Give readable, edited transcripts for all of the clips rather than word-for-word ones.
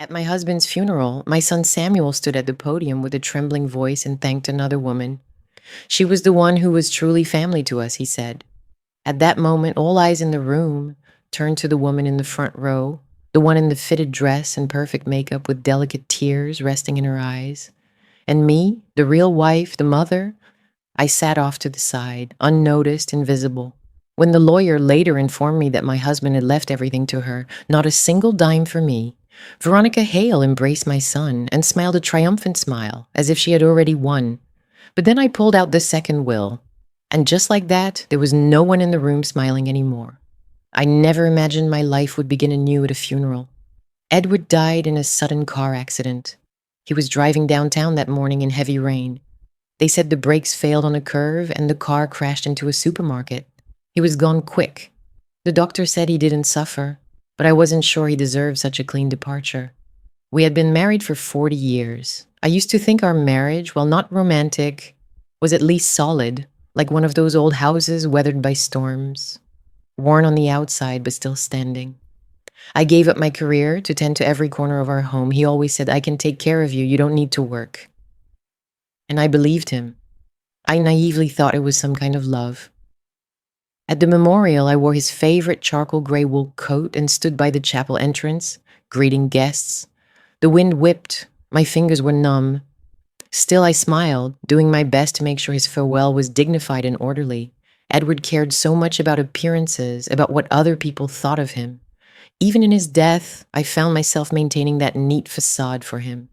At my husband's funeral, my son Samuel stood at the podium with a trembling voice and thanked another woman. She was the one who was truly family to us, he said. At that moment, all eyes in the room turned to the woman in the front row, the one in the fitted dress and perfect makeup with delicate tears resting in her eyes. And me, the real wife, the mother, I sat off to the side, unnoticed, invisible. When the lawyer later informed me that my husband had left everything to her, not a single dime for me, Veronica Hale embraced my son and smiled a triumphant smile, as if she had already won. But then I pulled out the second will, and just like that, there was no one in the room smiling anymore. I never imagined my life would begin anew at a funeral. Edward died in a sudden car accident. He was driving downtown that morning in heavy rain. They said the brakes failed on a curve and the car crashed into a supermarket. He was gone quick. The doctor said he didn't suffer, but I wasn't sure he deserved such a clean departure. We had been married for 40 years. I used to think our marriage, while not romantic, was at least solid, like one of those old houses weathered by storms, worn on the outside but still standing. I gave up my career to tend to every corner of our home. He always said, "I can take care of you. You don't need to work." And I believed him. I naively thought it was some kind of love. At the memorial, I wore his favorite charcoal gray wool coat and stood by the chapel entrance, greeting guests. The wind whipped. My fingers were numb. Still, I smiled, doing my best to make sure his farewell was dignified and orderly. Edward cared so much about appearances, about what other people thought of him. Even in his death, I found myself maintaining that neat facade for him.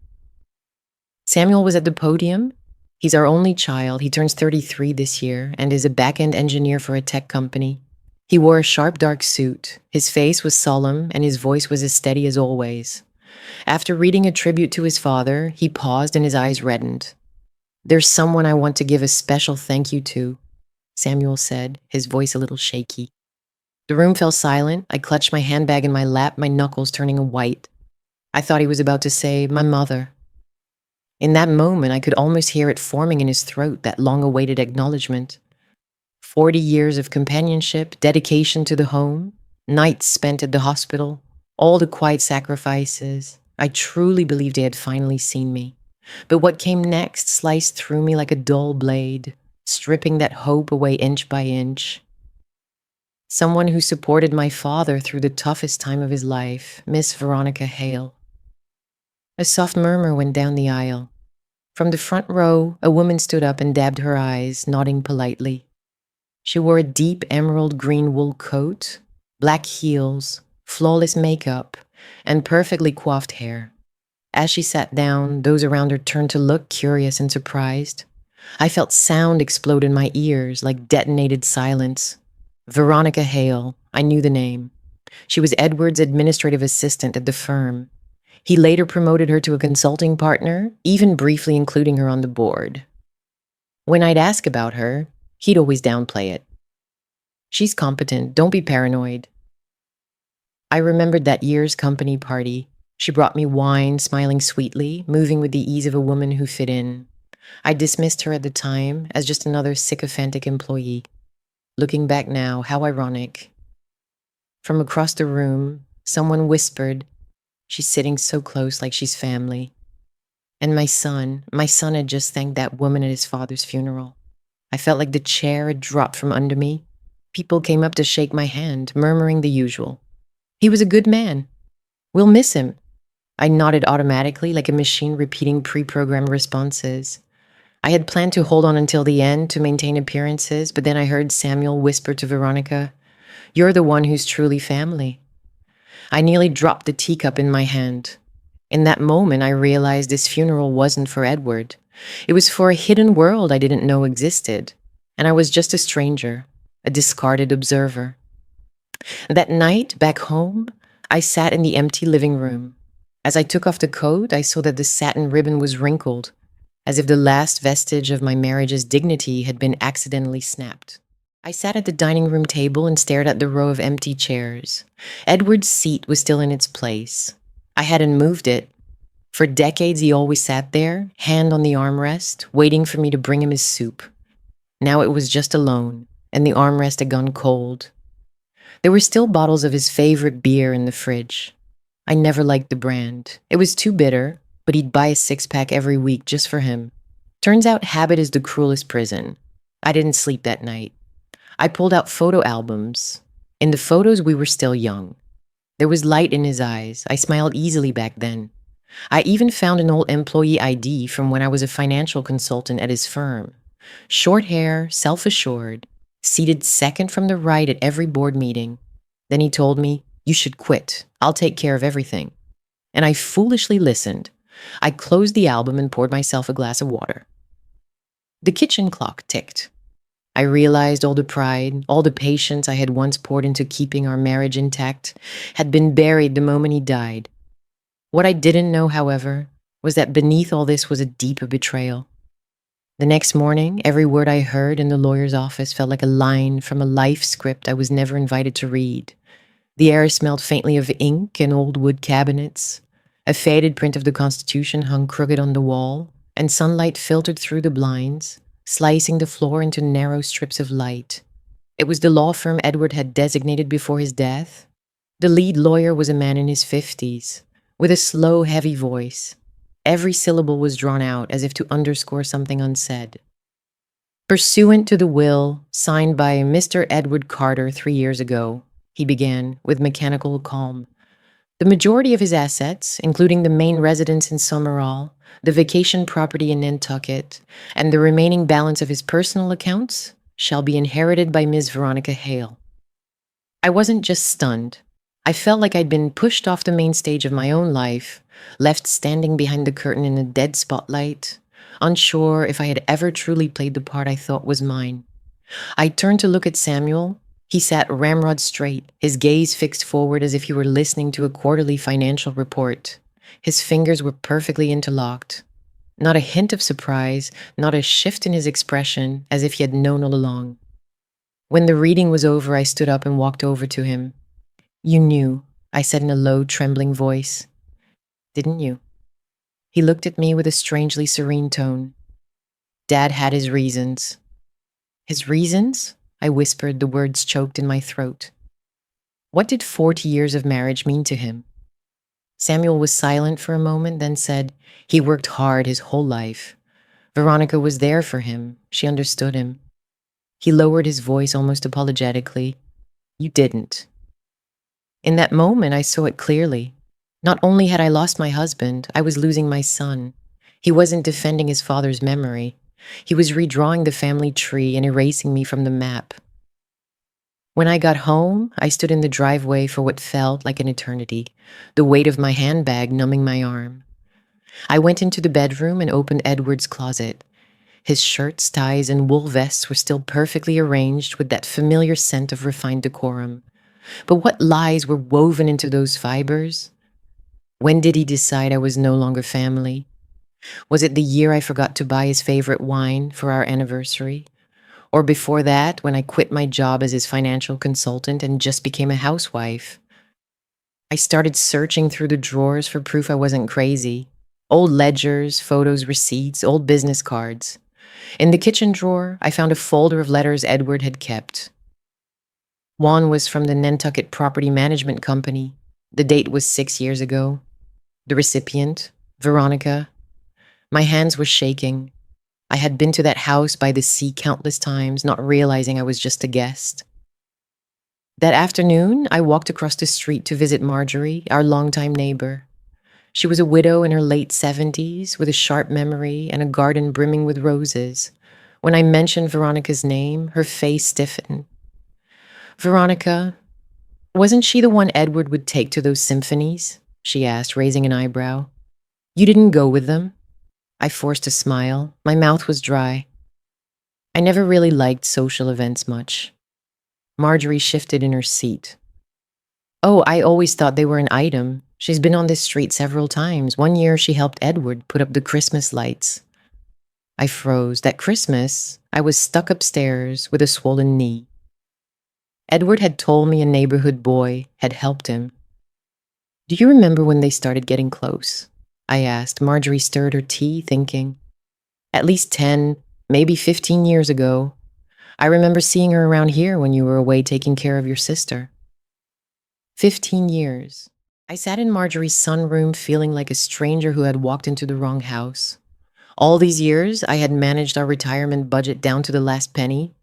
Samuel was at the podium. He's our only child. He turns 33 this year and is a back-end engineer for a tech company. He wore a sharp dark suit. His face was solemn and his voice was as steady as always. After reading a tribute to his father, he paused and his eyes reddened. "There's someone I want to give a special thank you to," Samuel said, his voice a little shaky. The room fell silent. I clutched my handbag in my lap, my knuckles turning white. I thought he was about to say, "My mother." In that moment, I could almost hear it forming in his throat, that long-awaited acknowledgement. 40 years of companionship, dedication to the home, nights spent at the hospital, all the quiet sacrifices. I truly believed they had finally seen me. But what came next sliced through me like a dull blade, stripping that hope away inch by inch. Someone who supported my father through the toughest time of his life, Miss Veronica Hale. A soft murmur went down the aisle. From the front row, a woman stood up and dabbed her eyes, nodding politely. She wore a deep emerald green wool coat, black heels, flawless makeup, and perfectly coiffed hair. As she sat down, those around her turned to look, curious and surprised. I felt sound explode in my ears like detonated silence. Veronica Hale, I knew the name. She was Edward's administrative assistant at the firm. He later promoted her to a consulting partner, even briefly including her on the board. When I'd ask about her, he'd always downplay it. "She's competent, don't be paranoid." I remembered that year's company party. She brought me wine, smiling sweetly, moving with the ease of a woman who fit in. I dismissed her at the time as just another sycophantic employee. Looking back now, how ironic. From across the room, someone whispered, "She's sitting so close like she's family." And my son had just thanked that woman at his father's funeral. I felt like the chair had dropped from under me. People came up to shake my hand, murmuring the usual. "He was a good man. We'll miss him." I nodded automatically, like a machine repeating pre-programmed responses. I had planned to hold on until the end to maintain appearances, but then I heard Samuel whisper to Veronica, "You're the one who's truly family." I nearly dropped the teacup in my hand. In that moment, I realized this funeral wasn't for Edward. It was for a hidden world I didn't know existed, and I was just a stranger, a discarded observer. That night, back home, I sat in the empty living room. As I took off the coat, I saw that the satin ribbon was wrinkled, as if the last vestige of my marriage's dignity had been accidentally snapped. I sat at the dining room table and stared at the row of empty chairs. Edward's seat was still in its place. I hadn't moved it. For decades, he always sat there, hand on the armrest, waiting for me to bring him his soup. Now it was just alone, and the armrest had gone cold. There were still bottles of his favorite beer in the fridge. I never liked the brand. It was too bitter, but he'd buy a six-pack every week just for him. Turns out habit is the cruelest prison. I didn't sleep that night. I pulled out photo albums. In the photos, we were still young. There was light in his eyes. I smiled easily back then. I even found an old employee ID from when I was a financial consultant at his firm. Short hair, self-assured, seated second from the right at every board meeting. Then he told me, "You should quit. I'll take care of everything." And I foolishly listened. I closed the album and poured myself a glass of water. The kitchen clock ticked. I realized all the pride, all the patience I had once poured into keeping our marriage intact had been buried the moment he died. What I didn't know, however, was that beneath all this was a deeper betrayal. The next morning, every word I heard in the lawyer's office felt like a line from a life script I was never invited to read. The air smelled faintly of ink and old wood cabinets. A faded print of the Constitution hung crooked on the wall, and sunlight filtered through the blinds, slicing the floor into narrow strips of light. It was the law firm Edward had designated before his death. The lead lawyer was a man in his 50s, with a slow, heavy voice. Every syllable was drawn out as if to underscore something unsaid. "Pursuant to the will signed by Mr. Edward Carter 3 years ago," he began with mechanical calm, "the majority of his assets, including the main residence in Summerall, the vacation property in Nantucket, and the remaining balance of his personal accounts, shall be inherited by Ms. Veronica Hale." I wasn't just stunned. I felt like I'd been pushed off the main stage of my own life, left standing behind the curtain in a dead spotlight, unsure if I had ever truly played the part I thought was mine. I turned to look at Samuel. He sat ramrod straight, his gaze fixed forward as if he were listening to a quarterly financial report. His fingers were perfectly interlocked. Not a hint of surprise, not a shift in his expression, as if he had known all along. When the reading was over, I stood up and walked over to him. "You knew," I said in a low, trembling voice. "Didn't you?" He looked at me with a strangely serene tone. "Dad had his reasons." "His reasons?" I whispered, the words choked in my throat. What did 40 years of marriage mean to him? Samuel was silent for a moment, then said, "He worked hard his whole life. Veronica was there for him. She understood him." He lowered his voice almost apologetically. "You didn't." In that moment, I saw it clearly. Not only had I lost my husband, I was losing my son. He wasn't defending his father's memory. He was redrawing the family tree and erasing me from the map. When I got home, I stood in the driveway for what felt like an eternity, the weight of my handbag numbing my arm. I went into the bedroom and opened Edward's closet. His shirts, ties, and wool vests were still perfectly arranged with that familiar scent of refined decorum. But what lies were woven into those fibers? When did he decide I was no longer family? Was it the year I forgot to buy his favorite wine for our anniversary? Or before that, when I quit my job as his financial consultant and just became a housewife? I started searching through the drawers for proof I wasn't crazy. Old ledgers, photos, receipts, old business cards. In the kitchen drawer, I found a folder of letters Edward had kept. One was from the Nantucket Property Management Company. The date was 6 years ago. The recipient, Veronica. My hands were shaking. I had been to that house by the sea countless times, not realizing I was just a guest. That afternoon, I walked across the street to visit Marjorie, our longtime neighbor. She was a widow in her late 70s, with a sharp memory and a garden brimming with roses. When I mentioned Veronica's name, her face stiffened. "Veronica, wasn't she the one Edward would take to those symphonies?" she asked, raising an eyebrow. "You didn't go with them?" I forced a smile. My mouth was dry. I never really liked social events much. Marjorie shifted in her seat. "Oh, I always thought they were an item. She's been on this street several times. One year she helped Edward put up the Christmas lights." I froze. That Christmas, I was stuck upstairs with a swollen knee. Edward had told me a neighborhood boy had helped him. "Do you remember when they started getting close?" I asked. Marjorie stirred her tea, thinking. "At least 10, maybe 15 years ago. I remember seeing her around here when you were away taking care of your sister." 15 years. I sat in Marjorie's sunroom feeling like a stranger who had walked into the wrong house. All these years, I had managed our retirement budget down to the last penny.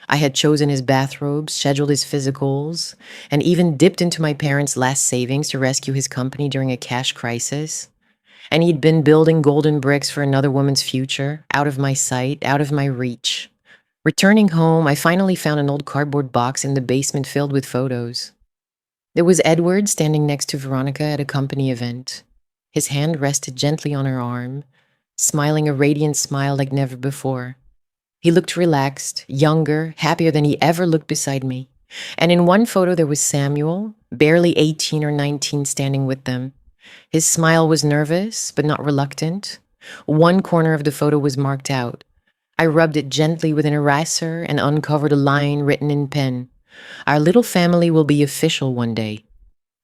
I had chosen his bathrobes, scheduled his physicals, and even dipped into my parents' last savings to rescue his company during a cash crisis. And he'd been building golden bricks for another woman's future, out of my sight, out of my reach. Returning home, I finally found an old cardboard box in the basement filled with photos. There was Edward standing next to Veronica at a company event. His hand rested gently on her arm, smiling a radiant smile like never before. He looked relaxed, younger, happier than he ever looked beside me. And in one photo, there was Samuel, barely 18 or 19, standing with them. His smile was nervous, but not reluctant. One corner of the photo was marked out. I rubbed it gently with an eraser and uncovered a line written in pen. Our little family will be official one day.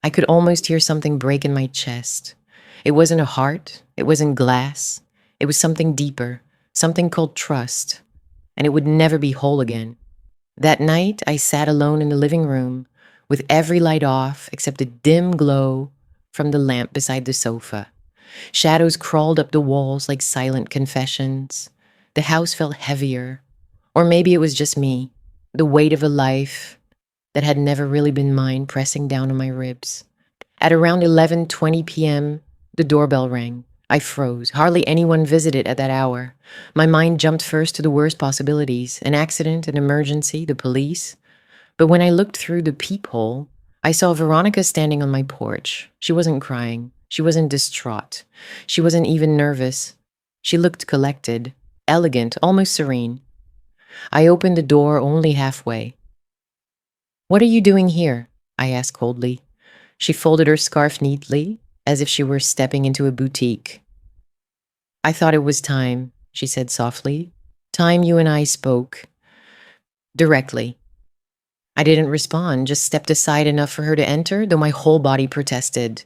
I could almost hear something break in my chest. It wasn't a heart, it wasn't glass. It was something deeper, something called trust. And it would never be whole again. That night, I sat alone in the living room, with every light off except a dim glow from the lamp beside the sofa. Shadows crawled up the walls like silent confessions. The house felt heavier. Or maybe it was just me, the weight of a life that had never really been mine pressing down on my ribs. At around 11:20 p.m., the doorbell rang. I froze. Hardly anyone visited at that hour. My mind jumped first to the worst possibilities, an accident, an emergency, the police. But when I looked through the peephole, I saw Veronica standing on my porch. She wasn't crying. She wasn't distraught. She wasn't even nervous. She looked collected, elegant, almost serene. I opened the door only halfway. "What are you doing here?" I asked coldly. She folded her scarf neatly, as if she were stepping into a boutique. "I thought it was time," she said softly. "Time you and I spoke. Directly." I didn't respond, just stepped aside enough for her to enter, though my whole body protested.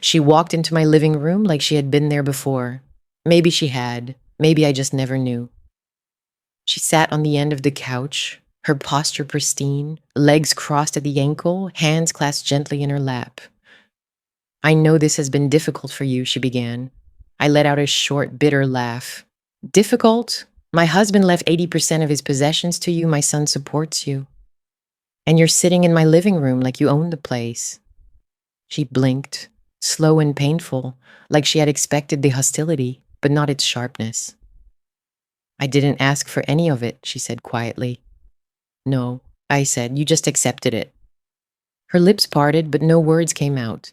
She walked into my living room like she had been there before. Maybe she had. Maybe I just never knew. She sat on the end of the couch, her posture pristine, legs crossed at the ankle, hands clasped gently in her lap. "I know this has been difficult for you," she began. I let out a short, bitter laugh. "Difficult? My husband left 80% of his possessions to you. My son supports you. And you're sitting in my living room like you own the place." She blinked, slow and painful, like she had expected the hostility, but not its sharpness. "I didn't ask for any of it," she said quietly. "No," I said, "you just accepted it." Her lips parted, but no words came out.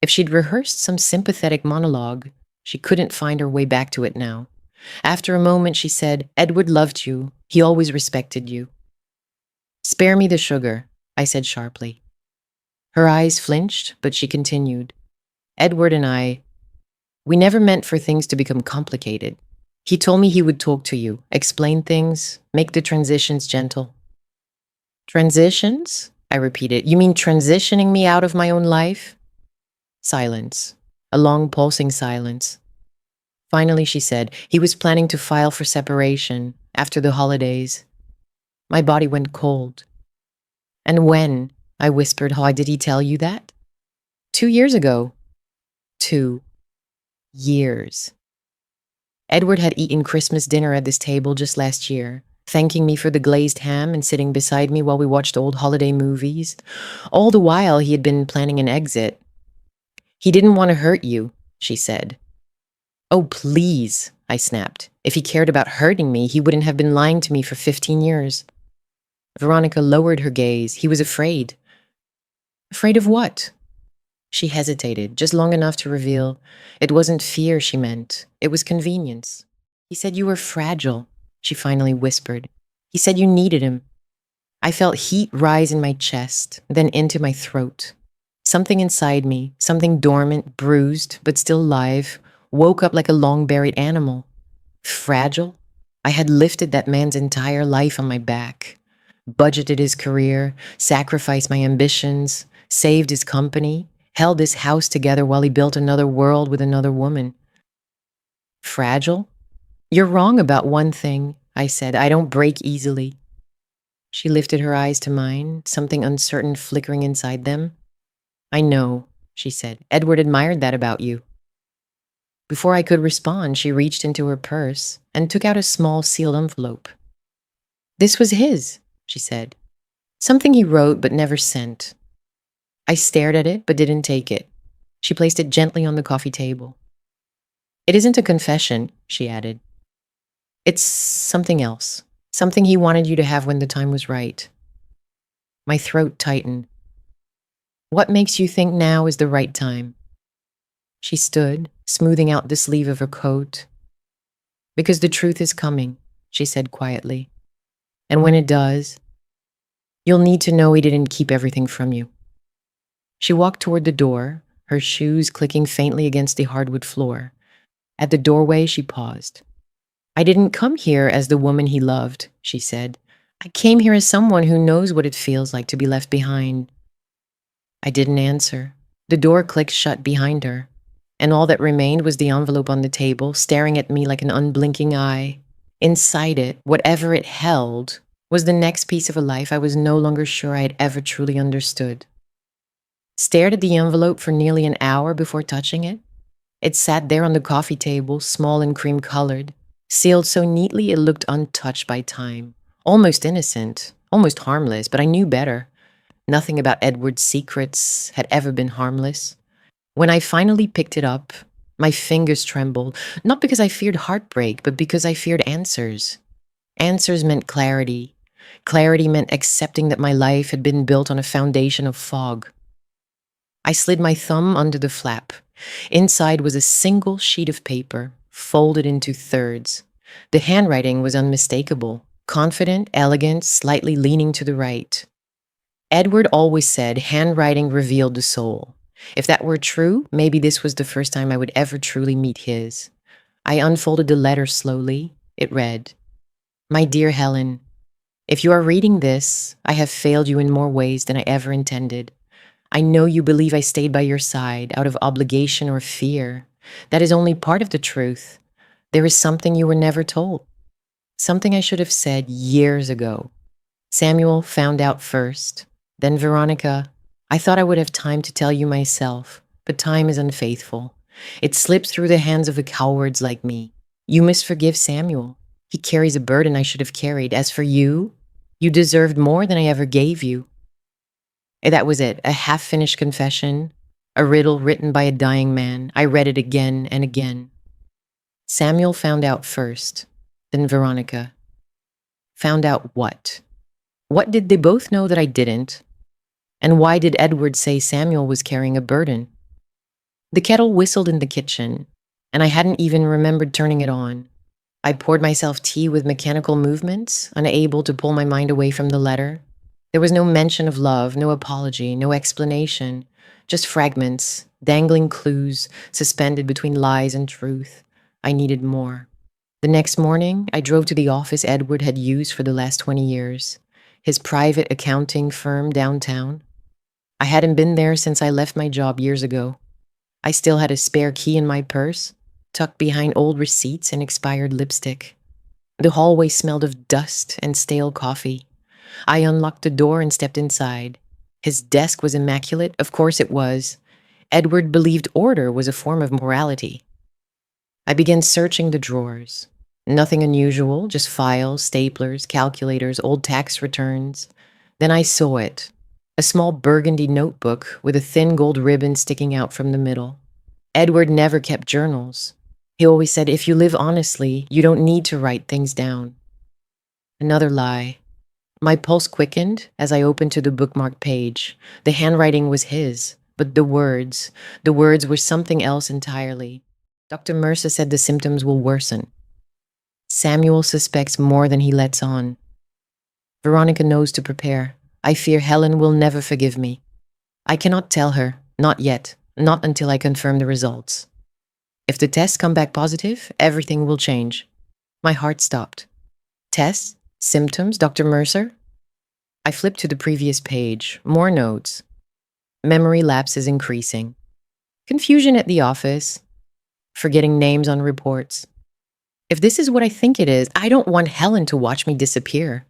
If she'd rehearsed some sympathetic monologue, she couldn't find her way back to it now. After a moment, she said, "Edward loved you. He always respected you." "Spare me the sugar," I said sharply. Her eyes flinched, but she continued. "Edward and we never meant for things to become complicated. He told me he would talk to you, explain things, make the transitions gentle." "Transitions?" I repeated. "You mean transitioning me out of my own life?" Silence. A long pulsing silence. Finally, she said, "He was planning to file for separation after the holidays." My body went cold. "And when?" I whispered. "How did he tell you that?" 2 years ago." 2 years. Edward had eaten Christmas dinner at this table just last year, thanking me for the glazed ham and sitting beside me while we watched old holiday movies. All the while, he had been planning an exit. "He didn't want to hurt you," she said. "Oh, please," I snapped. "If he cared about hurting me, he wouldn't have been lying to me for 15 years. Veronica lowered her gaze. "He was afraid." "Afraid of what?" She hesitated, just long enough to reveal it wasn't fear she meant. It was convenience. "He said you were fragile," she finally whispered. "He said you needed him." I felt heat rise in my chest, then into my throat. Something inside me, something dormant, bruised, but still alive, woke up like a long-buried animal. Fragile? I had lifted that man's entire life on my back. Budgeted his career, sacrificed my ambitions, saved his company, held his house together while he built another world with another woman. Fragile? "You're wrong about one thing," I said. "I don't break easily." She lifted her eyes to mine, something uncertain flickering inside them. "I know. she said. Edward admired that about you. Before I could respond, she reached into her purse and took out a small sealed envelope. This was his, she said. Something he wrote but never sent. I stared at it but didn't take it. She placed it gently on the coffee table. It isn't a confession, she added. It's something else. Something he wanted you to have when the time was right. My throat tightened. What makes you think now is the right time? She stood, smoothing out the sleeve of her coat. Because the truth is coming, she said quietly. And when it does, you'll need to know he didn't keep everything from you. She walked toward the door, her shoes clicking faintly against the hardwood floor. At the doorway, she paused. I didn't come here as the woman he loved, she said. I came here as someone who knows what it feels like to be left behind. I didn't answer. The door clicked shut behind her, and all that remained was the envelope on the table, staring at me like an unblinking eye. Inside it, whatever it held, was the next piece of a life I was no longer sure I had ever truly understood. Stared at the envelope for nearly an hour before touching it. It sat there on the coffee table, small and cream-colored, sealed so neatly it looked untouched by time. Almost innocent, almost harmless, but I knew better. Nothing about Edward's secrets had ever been harmless. When I finally picked it up, my fingers trembled, not because I feared heartbreak, but because I feared answers. Answers meant clarity. Clarity meant accepting that my life had been built on a foundation of fog. I slid my thumb under the flap. Inside was a single sheet of paper, folded into thirds. The handwriting was unmistakable, confident, elegant, slightly leaning to the right. Edward always said handwriting revealed the soul. If that were true, maybe this was the first time I would ever truly meet his. I unfolded the letter slowly. It read, My dear Helen, if you are reading this, I have failed you in more ways than I ever intended. I know you believe I stayed by your side out of obligation or fear. That is only part of the truth. There is something you were never told. Something I should have said years ago. Samuel found out first. Then Veronica. I thought I would have time to tell you myself, but time is unfaithful. It slips through the hands of the cowards like me. You must forgive Samuel. He carries a burden I should have carried. As for you, you deserved more than I ever gave you. That was it, a half-finished confession, a riddle written by a dying man. I read it again and again. Samuel found out first, then Veronica. Found out what? What did they both know that I didn't? And why did Edward say Samuel was carrying a burden? The kettle whistled in the kitchen, and I hadn't even remembered turning it on. I poured myself tea with mechanical movements, unable to pull my mind away from the letter. There was no mention of love, no apology, no explanation, just fragments, dangling clues, suspended between lies and truth. I needed more. The next morning, I drove to the office Edward had used for the last 20 years, his private accounting firm downtown. I hadn't been there since I left my job years ago. I still had a spare key in my purse, tucked behind old receipts and expired lipstick. The hallway smelled of dust and stale coffee. I unlocked the door and stepped inside. His desk was immaculate, of course it was. Edward believed order was a form of morality. I began searching the drawers. Nothing unusual, just files, staplers, calculators, old tax returns. Then I saw it. A small burgundy notebook with a thin gold ribbon sticking out from the middle. Edward never kept journals. He always said, if you live honestly, you don't need to write things down. Another lie. My pulse quickened as I opened to the bookmarked page. The handwriting was his, but the words were something else entirely. Dr. Mercer said the symptoms will worsen. Samuel suspects more than he lets on. Veronica knows to prepare. I fear Helen will never forgive me. I cannot tell her, not yet, not until I confirm the results. If the tests come back positive, everything will change. My heart stopped. Tests? Symptoms, Dr. Mercer? I flipped to the previous page. More notes. Memory lapses increasing. Confusion at the office. Forgetting names on reports. If this is what I think it is, I don't want Helen to watch me disappear.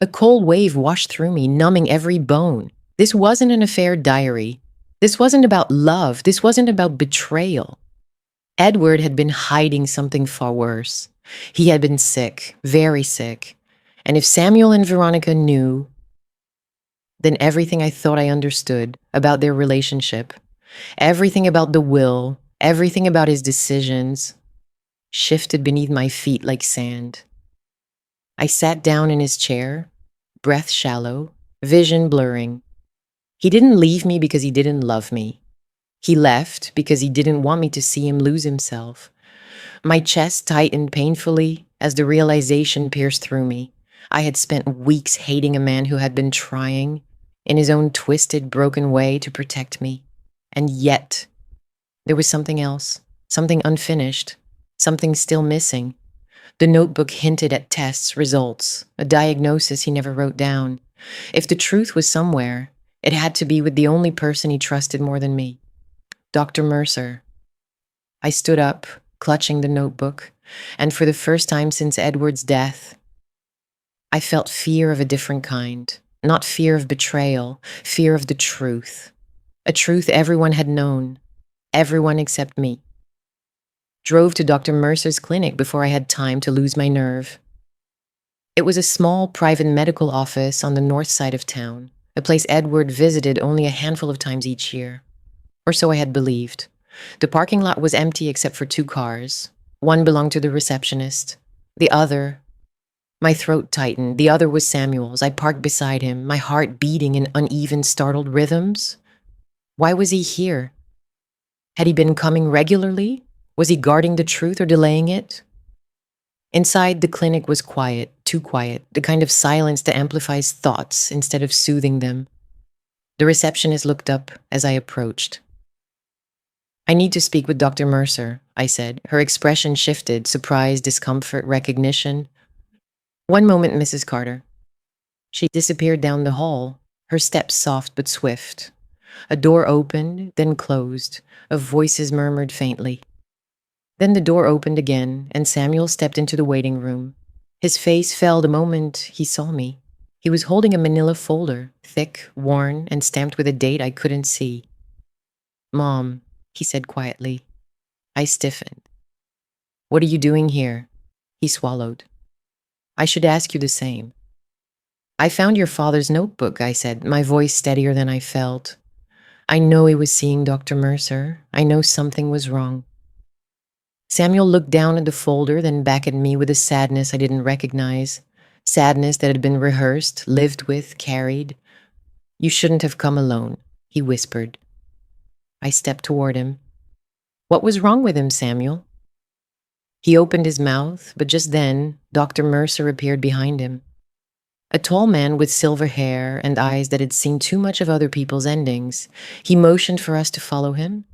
A cold wave washed through me, numbing every bone. This wasn't an affair diary. This wasn't about love. This wasn't about betrayal. Edward had been hiding something far worse. He had been sick, very sick. And if Samuel and Veronica knew, then everything I thought I understood about their relationship, everything about the will, everything about his decisions, shifted beneath my feet like sand. I sat down in his chair, breath shallow, vision blurring. He didn't leave me because he didn't love me. He left because he didn't want me to see him lose himself. My chest tightened painfully as the realization pierced through me. I had spent weeks hating a man who had been trying, in his own twisted, broken way, to protect me. And yet, there was something else, something unfinished, something still missing. The notebook hinted at tests, results, a diagnosis he never wrote down. If the truth was somewhere, it had to be with the only person he trusted more than me, Dr. Mercer. I stood up, clutching the notebook, and for the first time since Edward's death, I felt fear of a different kind. Not fear of betrayal, fear of the truth. A truth everyone had known, everyone except me. Drove to Dr. Mercer's clinic before I had time to lose my nerve. It was a small private medical office on the north side of town, a place Edward visited only a handful of times each year. Or so I had believed. The parking lot was empty except for 2 cars. One belonged to the receptionist. The other... My throat tightened. The other was Samuel's. I parked beside him, my heart beating in uneven, startled rhythms. Why was he here? Had he been coming regularly? Was he guarding the truth or delaying it? Inside, the clinic was quiet, too quiet, the kind of silence that amplifies thoughts instead of soothing them. The receptionist looked up as I approached. "I need to speak with Dr. Mercer," I said. Her expression shifted, surprise, discomfort, recognition. "One moment, Mrs. Carter." She disappeared down the hall, her steps soft but swift. A door opened, then closed. Voices murmured faintly. Then the door opened again, and Samuel stepped into the waiting room. His face fell the moment he saw me. He was holding a manila folder, thick, worn, and stamped with a date I couldn't see. "Mom," he said quietly. I stiffened. "What are you doing here?" He swallowed. "I should ask you the same." "I found your father's notebook," I said, my voice steadier than I felt. "I know he was seeing Dr. Mercer. I know something was wrong." Samuel looked down at the folder, then back at me with a sadness I didn't recognize. Sadness that had been rehearsed, lived with, carried. "You shouldn't have come alone," he whispered. I stepped toward him. "What was wrong with him, Samuel?" He opened his mouth, but just then, Dr. Mercer appeared behind him. A tall man with silver hair and eyes that had seen too much of other people's endings. He motioned for us to follow him.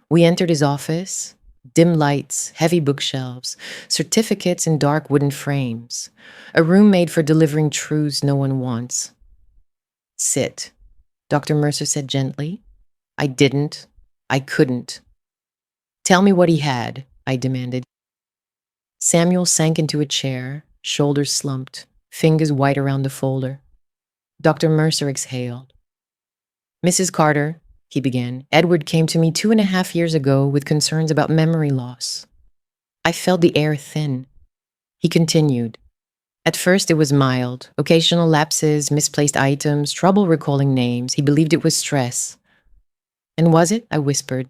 We entered his office. Dim lights, heavy bookshelves, certificates in dark wooden frames. A room made for delivering truths no one wants. "Sit," Dr. Mercer said gently. I didn't. I couldn't. "Tell me what he had," I demanded. Samuel sank into a chair, shoulders slumped, fingers white around the folder. Dr. Mercer exhaled. "Mrs. Carter," he began, "Edward came to me 2.5 years ago with concerns about memory loss." I felt the air thin. He continued. "At first it was mild, occasional lapses, misplaced items, trouble recalling names. He believed it was stress." "And was it?" I whispered.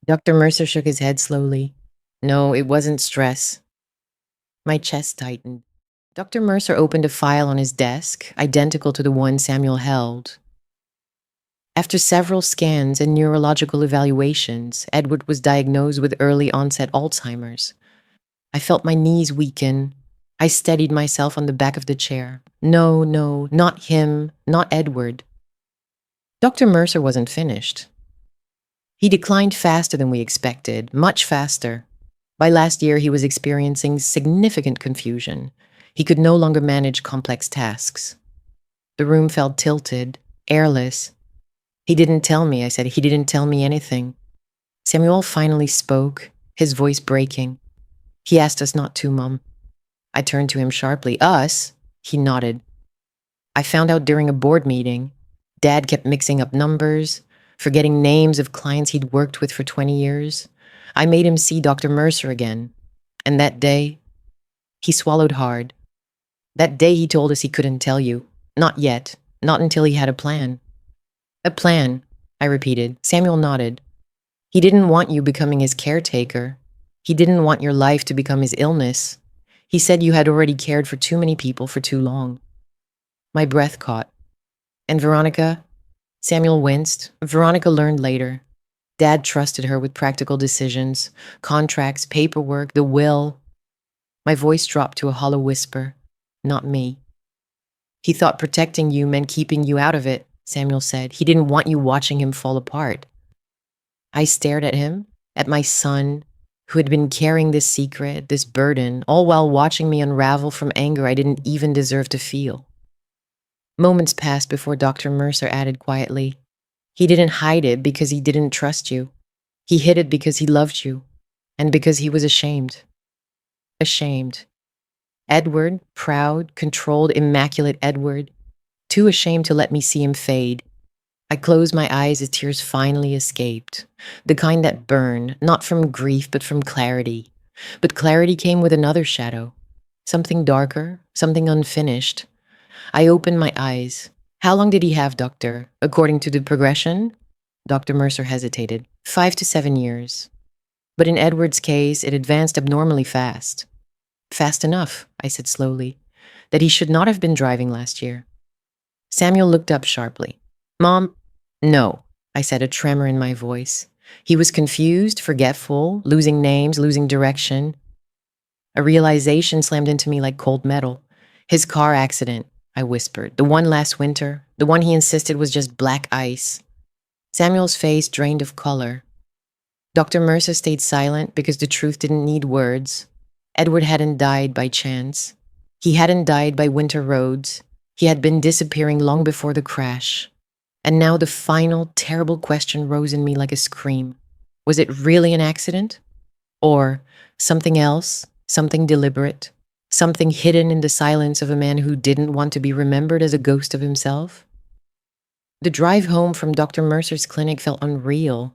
Dr. Mercer shook his head slowly. "No, it wasn't stress." My chest tightened. Dr. Mercer opened a file on his desk, identical to the one Samuel held. After several scans and neurological evaluations, Edward was diagnosed with early-onset Alzheimer's. I felt my knees weaken. I steadied myself on the back of the chair. No, not him, not Edward. Dr. Mercer wasn't finished. He declined faster than we expected, much faster. By last year, he was experiencing significant confusion. He could no longer manage complex tasks. The room felt tilted, airless. "He didn't tell me," I said. "He didn't tell me anything." Samuel finally spoke, his voice breaking. "He asked us not to, Mom." I turned to him sharply. "Us?" He nodded. "I found out during a board meeting. Dad kept mixing up numbers. forgetting names of clients he'd worked with for 20 years. I made him see Dr. Mercer again. And that day, he swallowed hard. That day he told us he couldn't tell you. Not yet. Not until he had a plan. A plan, I repeated. Samuel nodded. He didn't want you becoming his caretaker. He didn't want your life to become his illness. He said you had already cared for too many people for too long. My breath caught. And Veronica? Samuel winced. Veronica learned later. Dad trusted her with practical decisions, contracts, paperwork, the will. My voice dropped to a hollow whisper. Not me. He thought protecting you meant keeping you out of it, Samuel said. He didn't want you watching him fall apart. I stared at him, at my son, who had been carrying this secret, this burden, all while watching me unravel from anger I didn't even deserve to feel. Moments passed before Dr. Mercer added quietly, he didn't hide it because he didn't trust you. He hid it because he loved you, and because he was ashamed. Ashamed. Edward, proud, controlled, immaculate Edward, too ashamed to let me see him fade. I closed my eyes as tears finally escaped, the kind that burn, not from grief but from clarity. But clarity came with another shadow, something darker, something unfinished. I opened my eyes. How long did he have, doctor? According to the progression? Dr. Mercer hesitated. 5 to 7 years. But in Edward's case, it advanced abnormally fast. Fast enough, I said slowly, that he should not have been driving last year. Samuel looked up sharply. Mom, no, I said, a tremor in my voice. He was confused, forgetful, losing names, losing direction. A realization slammed into me like cold metal. His car accident, I whispered. The one last winter, the one he insisted was just black ice. Samuel's face drained of color. Dr. Mercer stayed silent because the truth didn't need words. Edward hadn't died by chance. He hadn't died by winter roads. He had been disappearing long before the crash. And now the final, terrible question rose in me like a scream. Was it really an accident? Or something else, something deliberate, something hidden in the silence of a man who didn't want to be remembered as a ghost of himself? The drive home from Dr. Mercer's clinic felt unreal.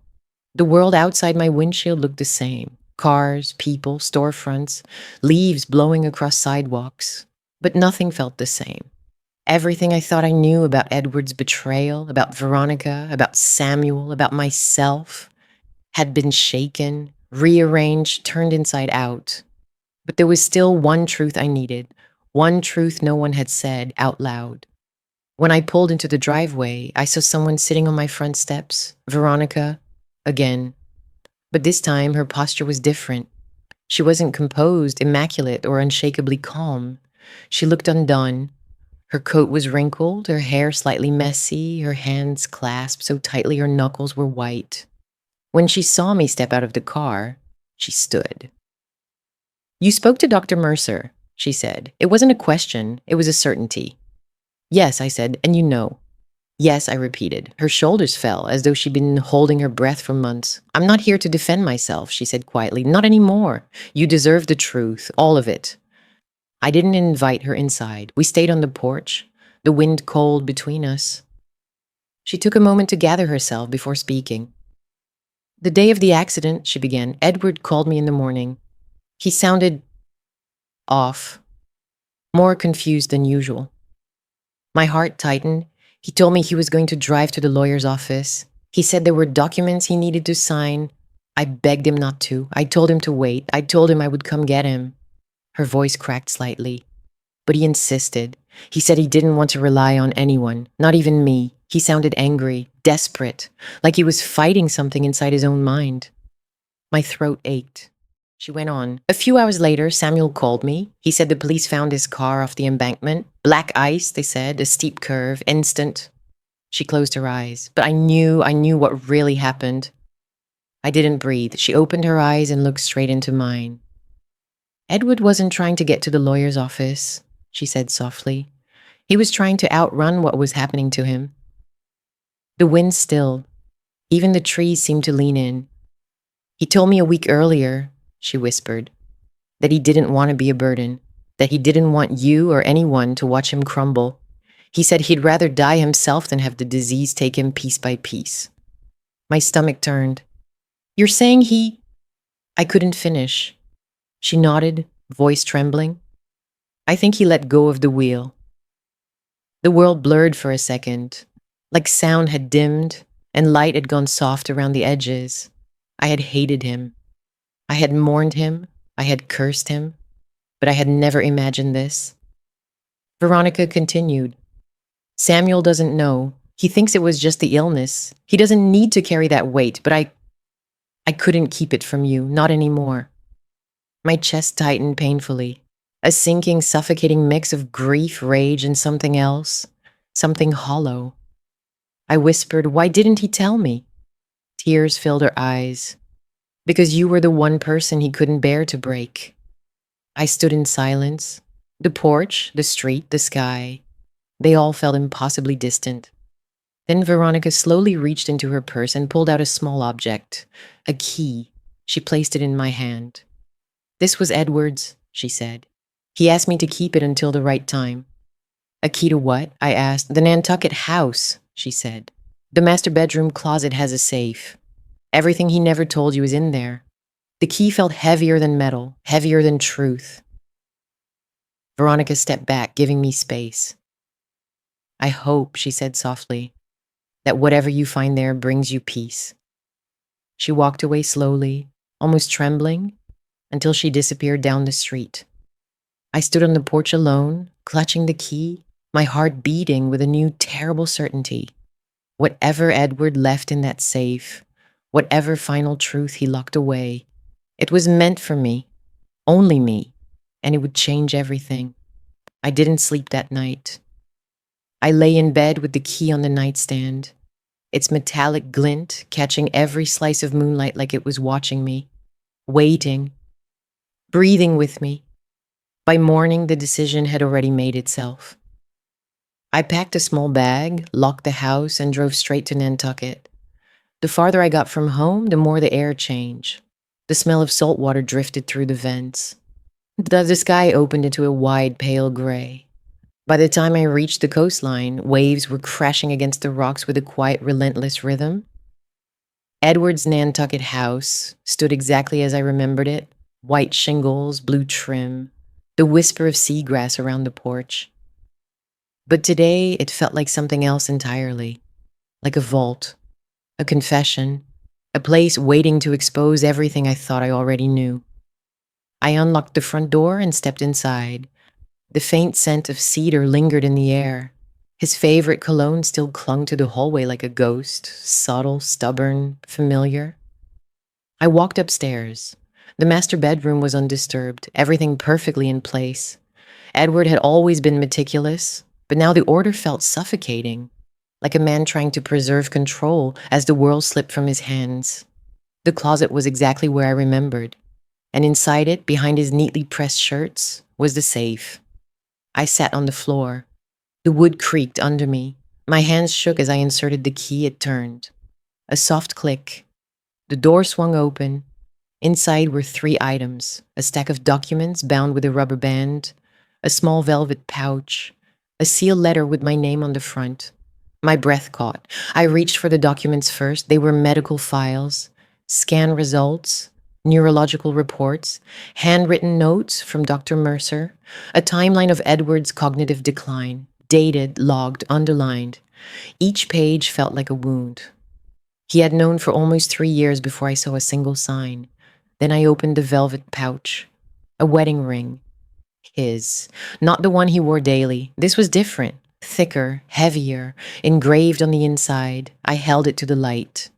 The world outside my windshield looked the same. Cars, people, storefronts, leaves blowing across sidewalks. But nothing felt the same. Everything I thought I knew about Edward's betrayal, about Veronica, about Samuel, about myself, had been shaken, rearranged, turned inside out. But there was still one truth I needed, one truth no one had said out loud. When I pulled into the driveway, I saw someone sitting on my front steps, Veronica, again. But this time, her posture was different. She wasn't composed, immaculate, or unshakably calm. She looked undone. Her coat was wrinkled, her hair slightly messy, her hands clasped so tightly her knuckles were white. When she saw me step out of the car, she stood. You spoke to Dr. Mercer, she said. It wasn't a question, it was a certainty. Yes, I said, and you know. Yes, I repeated. Her shoulders fell, as though she'd been holding her breath for months. I'm not here to defend myself, she said quietly. Not anymore. You deserve the truth, all of it. I didn't invite her inside. We stayed on the porch, the wind cold between us. She took a moment to gather herself before speaking. The day of the accident, she began, Edward called me in the morning. He sounded off, more confused than usual. My heart tightened. He told me he was going to drive to the lawyer's office. He said there were documents he needed to sign. I begged him not to. I told him to wait. I told him I would come get him. Her voice cracked slightly. But he insisted. He said he didn't want to rely on anyone, not even me. He sounded angry, desperate, like he was fighting something inside his own mind. My throat ached. She went on. A few hours later, Samuel called me. He said the police found his car off the embankment. Black ice, they said, a steep curve, instant. She closed her eyes. But I knew what really happened. I didn't breathe. She opened her eyes and looked straight into mine. Edward wasn't trying to get to the lawyer's office, she said softly. He was trying to outrun what was happening to him. The wind stilled. Even the trees seemed to lean in. He told me a week earlier, she whispered, that he didn't want to be a burden, that he didn't want you or anyone to watch him crumble. He said he'd rather die himself than have the disease take him piece by piece. My stomach turned. You're saying he... I couldn't finish. She nodded, voice trembling. I think he let go of the wheel. The world blurred for a second, like sound had dimmed and light had gone soft around the edges. I had hated him. I had mourned him. I had cursed him. But I had never imagined this. Veronica continued. Samuel doesn't know. He thinks it was just the illness. He doesn't need to carry that weight, but I couldn't keep it from you, not anymore. My chest tightened painfully. A sinking, suffocating mix of grief, rage, and something else. Something hollow. I whispered, why didn't he tell me? Tears filled her eyes. Because you were the one person he couldn't bear to break. I stood in silence. The porch, the street, the sky. They all felt impossibly distant. Then Veronica slowly reached into her purse and pulled out a small object. A key. She placed it in my hand. This was Edward's, she said. He asked me to keep it until the right time. A key to what? I asked. The Nantucket house, she said. The master bedroom closet has a safe. Everything he never told you is in there. The key felt heavier than metal, heavier than truth. Veronica stepped back, giving me space. I hope, she said softly, that whatever you find there brings you peace. She walked away slowly, almost trembling, until she disappeared down the street. I stood on the porch alone, clutching the key, my heart beating with a new terrible certainty. Whatever Edward left in that safe, whatever final truth he locked away, it was meant for me, only me, and it would change everything. I didn't sleep that night. I lay in bed with the key on the nightstand, its metallic glint catching every slice of moonlight like it was watching me, waiting, breathing with me. By morning, the decision had already made itself. I packed a small bag, locked the house, and drove straight to Nantucket. The farther I got from home, the more the air changed. The smell of salt water drifted through the vents. The sky opened into a wide, pale gray. By the time I reached the coastline, waves were crashing against the rocks with a quiet, relentless rhythm. Edward's Nantucket house stood exactly as I remembered it, white shingles, blue trim, the whisper of seagrass around the porch. But today, it felt like something else entirely, like a vault, a confession, a place waiting to expose everything I thought I already knew. I unlocked the front door and stepped inside. The faint scent of cedar lingered in the air. His favorite cologne still clung to the hallway like a ghost, subtle, stubborn, familiar. I walked upstairs. The master bedroom was undisturbed, everything perfectly in place. Edward had always been meticulous, but now the order felt suffocating, like a man trying to preserve control as the world slipped from his hands. The closet was exactly where I remembered, and inside it, behind his neatly pressed shirts, was the safe. I sat on the floor. The wood creaked under me. My hands shook as I inserted the key. It turned. A soft click. The door swung open. Inside were 3 items: a stack of documents bound with a rubber band, a small velvet pouch, a sealed letter with my name on the front. My breath caught. I reached for the documents first. They were medical files, scan results, neurological reports, handwritten notes from Dr. Mercer, a timeline of Edward's cognitive decline, dated, logged, underlined. Each page felt like a wound. He had known for almost 3 years before I saw a single sign. Then I opened the velvet pouch. A wedding ring. His. Not the one he wore daily. This was different. Thicker, heavier, engraved on the inside. I held it to the light.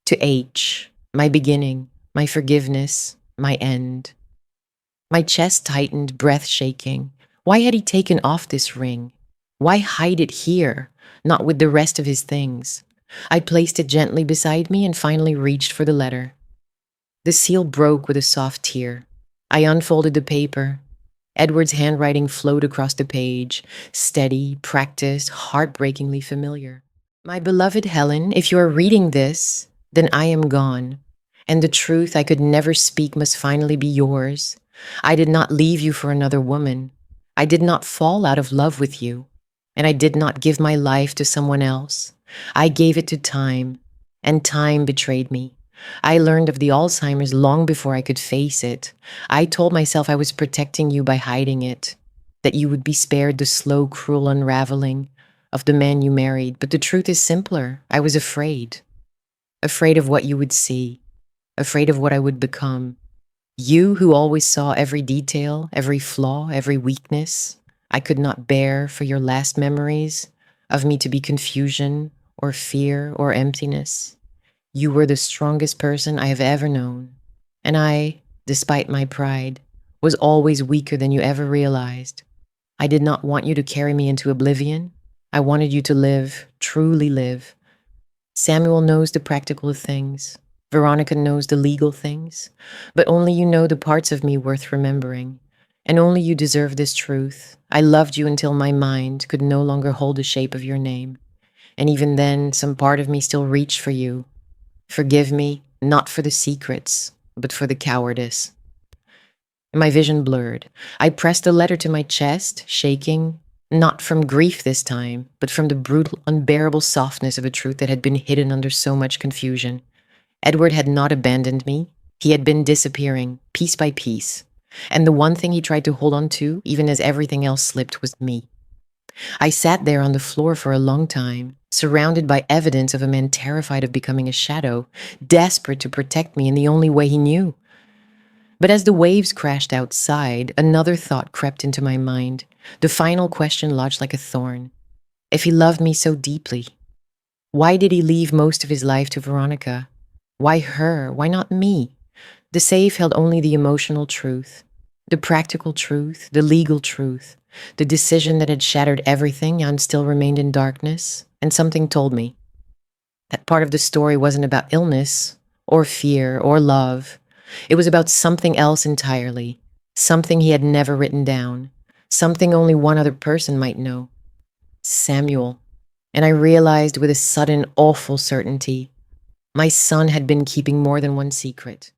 To H. My beginning. My forgiveness. My end. My chest tightened, breath shaking. Why had he taken off this ring? Why hide it here, not with the rest of his things? I placed it gently beside me and finally reached for the letter. The seal broke with a soft tear. I unfolded the paper. Edward's handwriting flowed across the page, steady, practiced, heartbreakingly familiar. My beloved Helen, if you are reading this, then I am gone, and the truth I could never speak must finally be yours. I did not leave you for another woman. I did not fall out of love with you, and I did not give my life to someone else. I gave it to time, And time betrayed me. I learned of the Alzheimer's long before I could face it. I told myself I was protecting you by hiding it, that you would be spared the slow, cruel unraveling of the man you married. But the truth is simpler. I was afraid. Afraid of what you would see. Afraid of what I would become. You who always saw every detail, every flaw, every weakness. I could not bear for your last memories of me to be confusion or fear or emptiness. You were the strongest person I have ever known. And I, despite my pride, was always weaker than you ever realized. I did not want you to carry me into oblivion. I wanted you to live, truly live. Samuel knows the practical things. Veronica knows the legal things. But only you know the parts of me worth remembering. And only you deserve this truth. I loved you until my mind could no longer hold the shape of your name. And even then, some part of me still reached for you. Forgive me, not for the secrets, but for the cowardice. My vision blurred. I pressed the letter to my chest, shaking, not from grief this time, but from the brutal, unbearable softness of a truth that had been hidden under so much confusion. Edward had not abandoned me. He had been disappearing, piece by piece. And the one thing he tried to hold on to, even as everything else slipped, was me. I sat there on the floor for a long time, surrounded by evidence of a man terrified of becoming a shadow, desperate to protect me in the only way he knew. But as the waves crashed outside, another thought crept into my mind. The final question lodged like a thorn. If he loved me so deeply, why did he leave most of his life to Veronica? Why her? Why not me? The safe held only the emotional truth, the practical truth, the legal truth, the decision that had shattered everything and still remained in darkness. And something told me that part of the story wasn't about illness or fear or love. It was about something else entirely, something he had never written down, something only one other person might know. Samuel. And I realized with a sudden, awful certainty, my son had been keeping more than one secret.